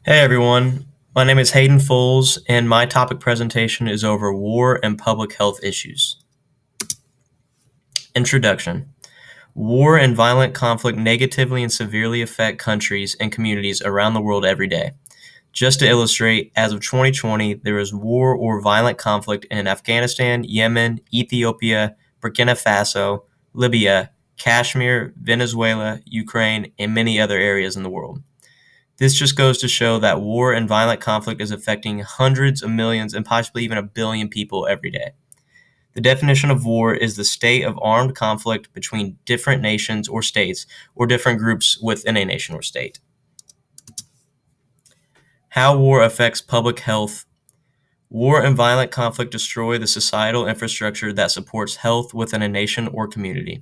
Hey everyone, my name is Hayden Foles, and my topic presentation is over war and public health issues. Introduction. War and violent conflict negatively and severely affect countries and communities around the world every day. Just to illustrate, as of 2020, there is war or violent conflict in Afghanistan, Yemen, Ethiopia, Burkina Faso, Libya, Kashmir, Venezuela, Ukraine, and many other areas in the world. This just goes to show that war and violent conflict is affecting hundreds of millions and possibly even a billion people every day. The definition of war is the state of armed conflict between different nations or states or different groups within a nation or state. How war affects public health. War and violent conflict destroy the societal infrastructure that supports health within a nation or community.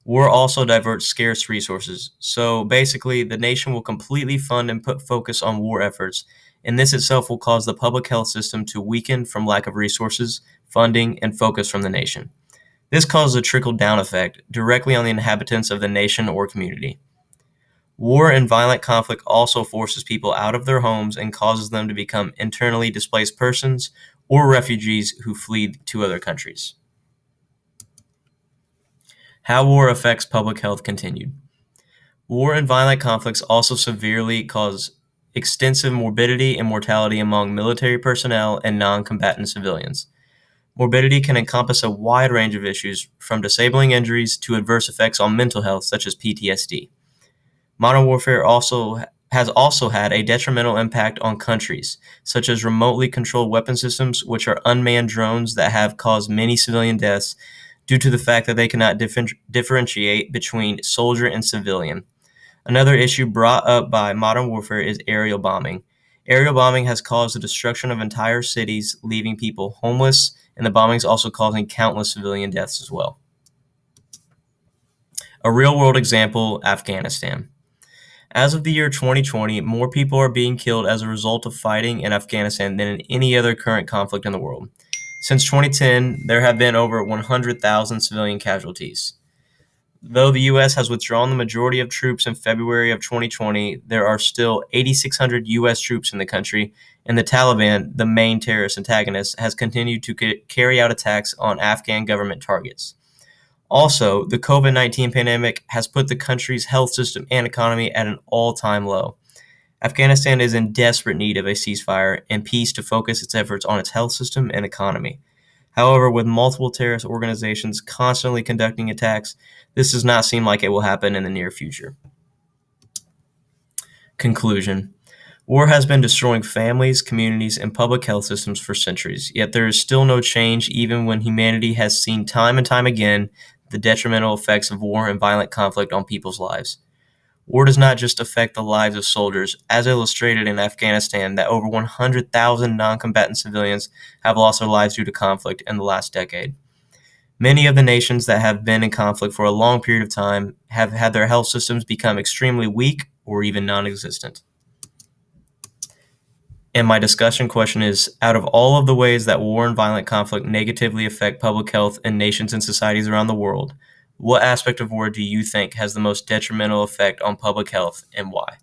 War also diverts scarce resources, so basically, the nation will completely fund and put focus on war efforts, and this itself will cause the public health system to weaken from lack of resources, funding, and focus from the nation. This causes a trickle down effect directly on the inhabitants of the nation or community. War and violent conflict also forces people out of their homes and causes them to become internally displaced persons or refugees who flee to other countries. How war affects public health continued. War and violent conflicts also severely cause extensive morbidity and mortality among military personnel and non-combatant civilians. Morbidity can encompass a wide range of issues, from disabling injuries to adverse effects on mental health, such as PTSD. Modern warfare has also had a detrimental impact on countries, such as remotely controlled weapon systems, which are unmanned drones that have caused many civilian deaths due to the fact that they cannot differentiate between soldier and civilian. Another issue brought up by modern warfare is aerial bombing. Aerial bombing has caused the destruction of entire cities, leaving people homeless, and the bombings also causing countless civilian deaths as well. A real world example, Afghanistan. As of the year 2020, more people are being killed as a result of fighting in Afghanistan than in any other current conflict in the world. Since 2010, there have been over 100,000 civilian casualties. Though the U.S. has withdrawn the majority of troops in February of 2020, there are still 8,600 U.S. troops in the country, and the Taliban, the main terrorist antagonist, has continued to carry out attacks on Afghan government targets. Also, the COVID-19 pandemic has put the country's health system and economy at an all-time low. Afghanistan is in desperate need of a ceasefire and peace to focus its efforts on its health system and economy. However, with multiple terrorist organizations constantly conducting attacks, this does not seem like it will happen in the near future. Conclusion. War has been destroying families, communities, and public health systems for centuries, yet there is still no change even when humanity has seen time and time again the detrimental effects of war and violent conflict on people's lives. War does not just affect the lives of soldiers, as illustrated in Afghanistan, that over 100,000 non-combatant civilians have lost their lives due to conflict in the last decade. Many of the nations that have been in conflict for a long period of time have had their health systems become extremely weak or even non-existent. And my discussion question is, out of all of the ways that war and violent conflict negatively affect public health in nations and societies around the world, what aspect of war do you think has the most detrimental effect on public health and why?